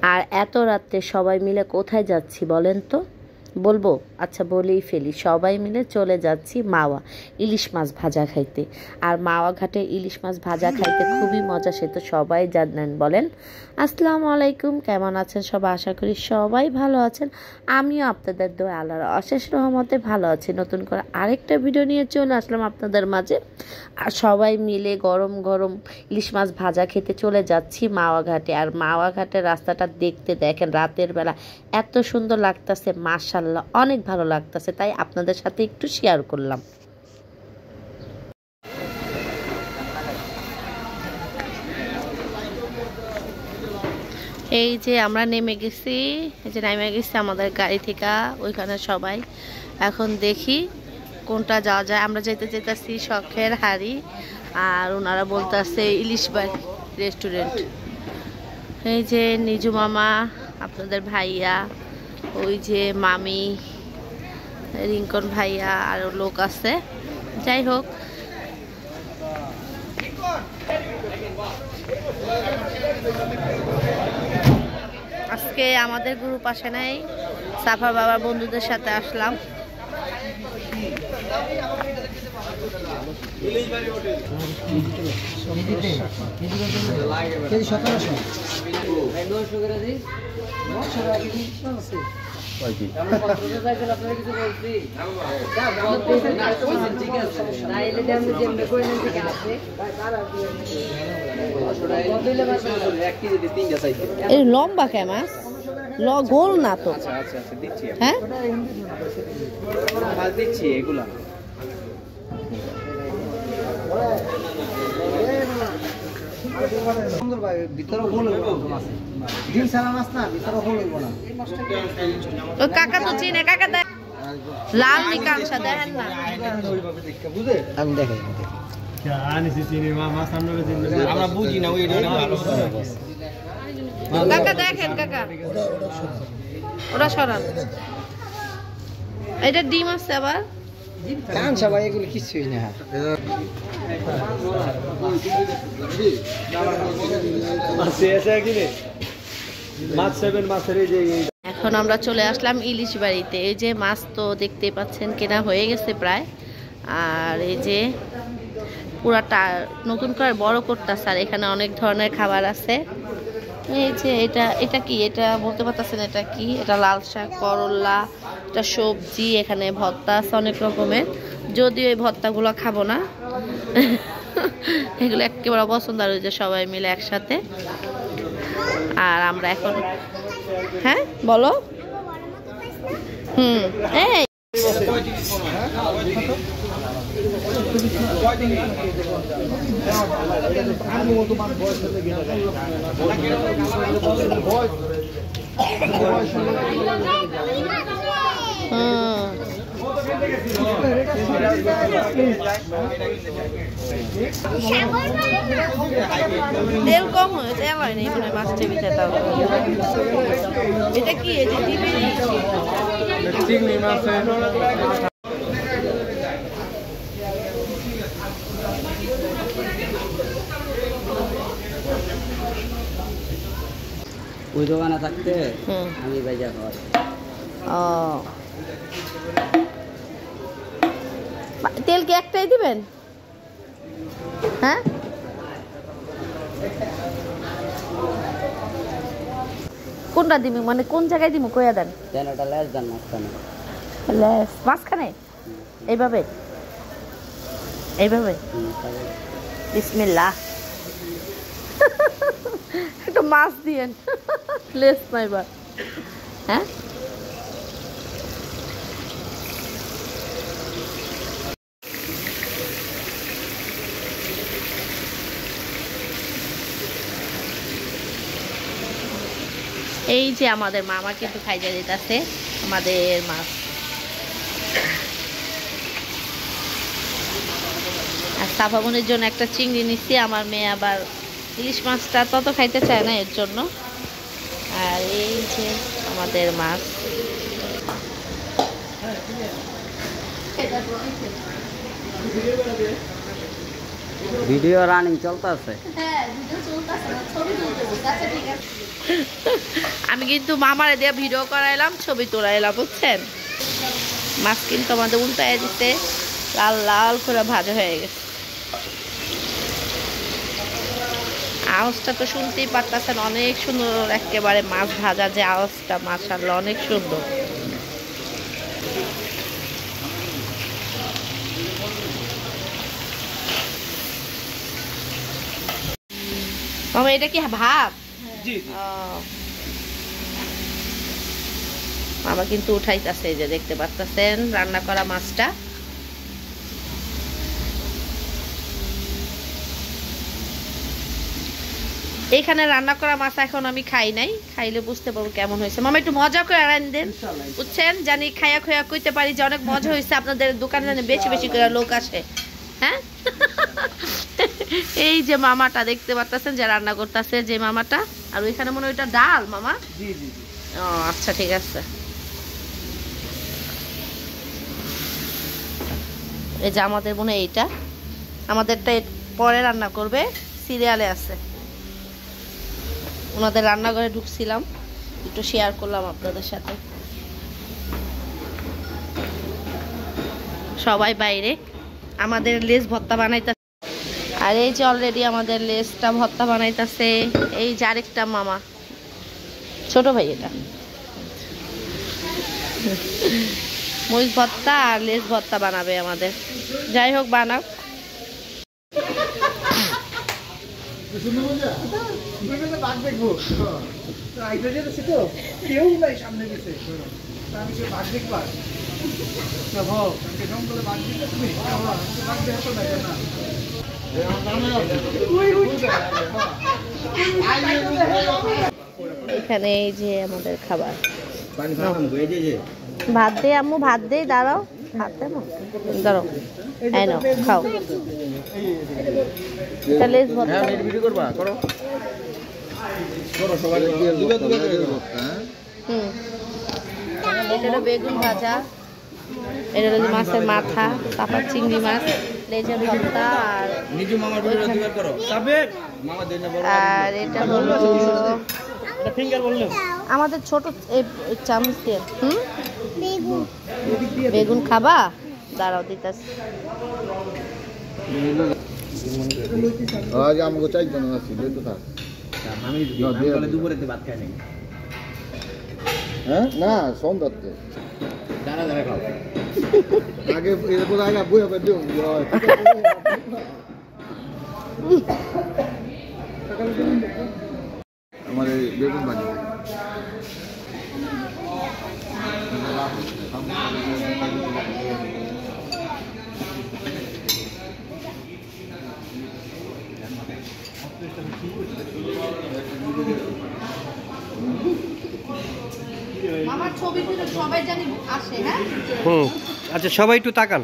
আর এত রাত্রে সবাই মিলে কোথায় যাচ্ছি বলেন তো? বলবো? আচ্ছা বলেই ফেলি, সবাই মিলে চলে যাচ্ছি মাওয়া ইলিশ মাছ ভাজা খাইতে। আর মাওয়া ঘাটে ইলিশ মাছ ভাজা খাইতে খুবই মজা, সে তো সবাই জানেন। বলেন আসসালামু আলাইকুম, কেমন আছেন সবাই? আশা করি সবাই ভালো আছেন। আমিও আপনাদের দোয়া আল্লাহর অশেষ রহমতে ভালো আছি। নতুন করে আরেকটা ভিডিও নিয়ে চলে আসলাম আপনাদের মাঝে। আর সবাই মিলে গরম গরম ইলিশ মাছ ভাজা খেতে চলে যাচ্ছি মাওয়া ঘাটে। আর মাওয়া ঘাটের রাস্তাটা দেখতে দেখেন রাতের বেলা এত সুন্দর লাগতেছে, মাশাআল্লাহ অনেক ভালো লাগতেছে, তাই আপনাদের সাথে একটু শেয়ার করলাম। এই যে আমরা নেমে গেছি, এই যে নেমে গেছি আমাদের গাড়ি থেকে ওইখানে সবাই। এখন দেখি কোনটা যাওয়া যায়। আমরা যেতে যেতেছি শখের হাড়ি, আর ওনারা বলতেছে ইলিশ বাড়ি রেস্টুরেন্ট। এই যে নিজু মামা, আপনাদের ভাইয়া, ওই যে মামি, রিঙ্কন ভাইয়া, আরও লোক আছে। যাই হোক, আজকে আমাদের গ্রুপ আসে নাই, সাফা বাবার বন্ধুদের সাথে আসলাম। লম্বা কে মাছ, গোল না তো? হ্যাঁ দিচ্ছি এগুলা। কাকা তো চিনে, কাকা লাল নিকাংশা দেখেন না? আমি দেখাই আমরা বুঝি না কাকা, দেখেন কাকা, ওরা সরান। এটা ডিম আছে আবার সবাই, এগুলো কিছুই না। এখন আমরা চলে আসলাম ইলিশ বাড়িতে। এই যে মাছ তো দেখতে পাচ্ছেন কেনা হয়ে গেছে প্রায়। আর এই যে পুরাটা নতুন করে বড় করতেছে, আর এখানে অনেক ধরনের খাবার আছে। এই যে এটা কি, এটা বলতে পারতেছেন এটা কি? এটা লাল শাক, করলা, এটা সবজি, এখানে ভর্তা আছে অনেক রকমের। যদিও এই ভর্তাগুলো খাবো না, এগুলো একেবারে পছন্দ। আর ওই যে সবাই মিলে একসাথে। আর আমরা এখন, হ্যাঁ বলো। এই তেল কম হয়, তেল হয় না মানে মাছটা ভিতরে। তাও এটা কি, এই যে চিংড়ি মাছ। ওই দোকানে থাকতে আমি বাইজা খাওয়া। ও তেল কি একটাই দিবেন? হ্যাঁ কোনটা দিবি, মানে কোন জায়গায় দিব কইয়া দেন। মাঝখানে এইভাবে এইভাবে বিসমিল্লাহ। একটু মাছ দিয়েন, লেস না এবার। হ্যাঁ এই যে আমাদের মামা কিন্তু খাইজা দিতেছে আমাদের মাছ। আর সাফা বোনের জন্য একটা চিংড়ি নিচ্ছি, আমার মেয়ে আবার ইলিশ মাছটা তত খাইতে চায় না, এর জন্য। আর এই যে আমাদের মাছ। ভিডিও রানিং চলতেছে। হ্যাঁ ভিডিও চলতেছে, ছবি তুলতে বলছে। আচ্ছা ঠিক আছে। আমি কিন্তু মামারে দিয়ে ভিডিও করাইলাম, ছবি তোলাইলাম, বুঝছেন? মাছ কিন্তু আমাদের উল্টায় দিতে লাল লাল করে ভাজা হয়ে গেছে। আওয়াজটা তো শুনতেই পারতেছেন, অনেক সুন্দর একেবারে মাছ ভাজা যে আওয়াজটা, মাশাআল্লাহ অনেক সুন্দর। মামা এটা কি ভাত? মামা কিন্তু উঠাইতেছে, এই যে দেখতে পাচ্ছেন রান্না করা মাছটা। এইখানে রান্না করা মাছ এখন আমি খাই নাই, খাইলে বুঝতে পারবো কেমন হয়েছে। মামা একটু মজা করে রান দেন, বুঝছেন? জানি খাইয়া খোয়া কইতে পারি যে অনেক মজা হয়েছে, আপনাদের দোকানে জানি বেশি বেশি করে লোক আসে। হ্যাঁ, এই যে মামাটা দেখতে পাচ্ছেন যে রান্না করতেছে, যে মামাটা। আর ওইখানে মনে হয় ওইটা ডাল মামা। ও আচ্ছা, ঠিক আছে। এই যে আমাদের মনে হয় এইটা, আমাদেরটা পরে রান্না করবে, সিরিয়ালে আছে। ওনাদের রান্নাঘরে ঢুকছিলাম, একটু শেয়ার করলাম আপনাদের সাথে। সবাই বাইরে, আমাদের লেস ভর্তা বানাইতেছে। আর এই যে অলরেডি আমাদের লেসটা ভর্তা বানাইতেছে। এই যে আরেকটা মামা, ছোট ভাই, এটা মরিচ ভর্তা আর লেস ভর্তা বানাবে আমাদের। যাই হোক, বানাও। এখানে এই যে আমাদের খাবার, ভাত দে আম্মু, ভাত দে, দাঁড়াও, ভাত দে না, দাঁড়াও, এই নাও খাও। তাহলে এটা বেগুন ভাজা, এটা হলো মাছের মাথা, চাপা চিংড়ি মাছ, লেজের ভর্তা, আর এটা হলো আমাদের ছোট চামচ দিয়ে বেগুন খাবা, দাঁড়াও দিতাছি। না সন্ধ্যাতে আগে এরপর আগে বই হবে আমাদের বেগুন ভাজি। মামার ছবি তুলে সবাই জানি আসে। হ্যাঁ, আচ্ছা সবাই একটু তাকান।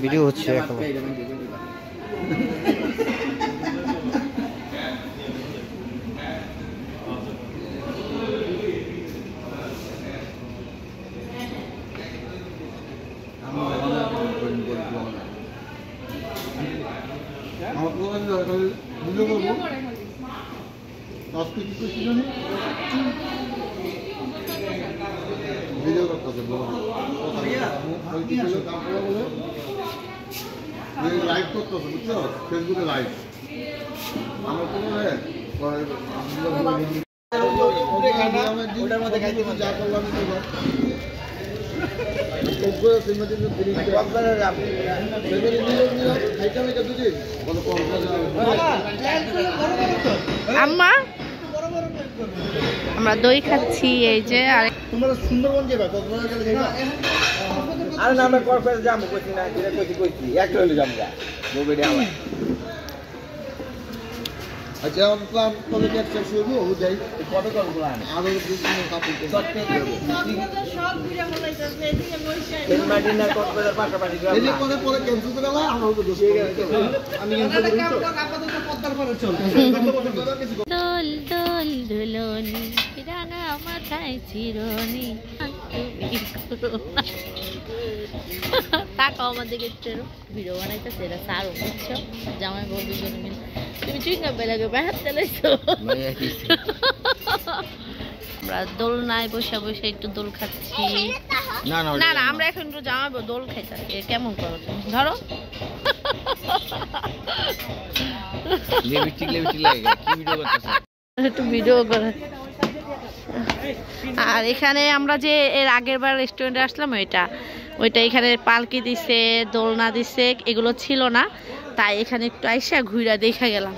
ভিডিও হচ্ছে এখন। ভিডিও করতেছে লাইভ করতেছে, বুঝছো? ফেসবুকে লাইভ আমার কোনো যা করলাম আম্মা আমরা দই খাচ্ছি। এই যে তোমরা সুন্দরবন যাবে, আরে না আমরা কর্পোরেট যাবো কইছি না, যেটা কইছি কইছি একটা হইলো যামগা বউবেডে আমার। আচ্ছা আমার প্ল্যান কবে ক্যাপচার শুরু ও যাই কবে করব প্ল্যান আরো দুদিন কাপড় সবটা সব ভিডিও বলাইতাছে এদিকে বইছে এই মাটিনা কর্পোরেট পাশাপাশি গ্রাম এই যে পরে পরে ক্যান্সেল করে দাও আমরা তো দোষ আমি ক্যান্সেল করি তো আপাতত পদ্মার পরে চল দোল দোল দুলনি রাঙা মাথায় চিরনি। তাকাও আমার দিকে একটু ভিডিও বানাইতেছে এরা সারও বুঝছো জামাই বউ দুজনে মিলে তুমি চুইংগাম বেলাকে বেড়াতে লাইছো আমরা দোলনায় বসে বসে একটু দোল খাচ্ছি না না আমরা এখন একটু জামাই বউ দোল খাইতেছি কেমন করো তুমি ধরো একটু ভিডিও করে আর এখানে আমরা যে এর আগের বার রেস্টুরেন্টে আসলাম ওইটা এখানে পালকি দিছে দোলনা দিছে এগুলো ছিল না তাই এখানে একটু আইসা ঘুরা দেখা গেলাম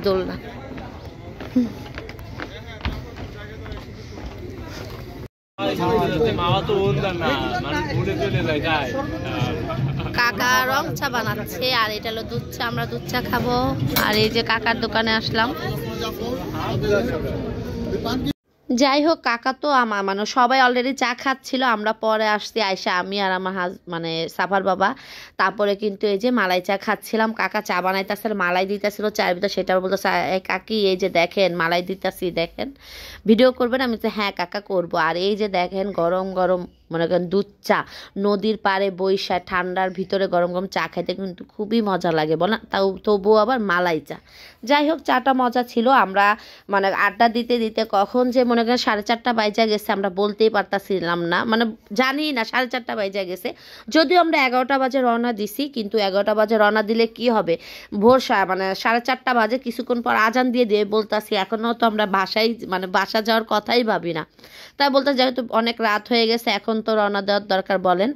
দোলনা কাকা রং চা বানাচ্ছে আর এটা হলো দুধ চা আমরা দুধ চা খাবো আর এই যে কাকার দোকানে আসলাম যাই হোক কাকা তো আমার মানে সবাই অলরেডি চা খাচ্ছিল আমরা পরে আসছি আয়সা আমি আর আমার মানে সাফার বাবা তারপরে কিন্তু এই যে মালাই চা খাচ্ছিলাম কাকা চা বানাইতেছে মালাই দিতেছিল চায়ের ভিতরে সেটা বলতেছে কাকি এই যে দেখেন মালাই দিতেছি দেখেন ভিডিও করবেন আমি তো হ্যাঁ কাকা করব আর এই যে দেখেন গরম গরম মনে করেন দুধ চা নদীর পাড়ে বৈশা ঠান্ডার ভিতরে গরম গরম চা খাইতে কিন্তু খুবই মজা লাগে বল না তাও তবুও আবার মালাই চা যাই হোক চাটা মজা ছিল আমরা মানে আড্ডা দিতে দিতে কখন যে মনে করেন 4:30 বাইজা গেছে আমরা বলতেই পারতাছিলাম না মানে জানি না 4:30 বাইজা গেছে যদিও আমরা 11টা বাজে রওনা দিছি কিন্তু 11টা বাজে রওনা দিলে কি হবে ভোর মানে 4:30 বাজে কিছুক্ষণ পর আজান দিয়ে বলতাছি এখনও তো আমরা বাসা যাওয়ার কথাই ভাবি না তাই বলতে যেহেতু অনেক রাত হয়ে গেছে এখন তো রওনা দেওয়ার দরকার বলেন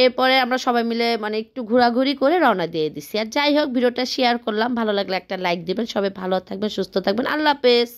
এরপরে আমরা সবাই মিলে মানে একটু ঘোরাঘুরি করে রওনা দিয়ে দিছি আর যাই হোক ভিডিওটা শেয়ার করলাম ভালো লাগলে একটা লাইক দিবেন সবাই ভালো থাকবেন সুস্থ থাকবেন আল্লাহ হাফেজ।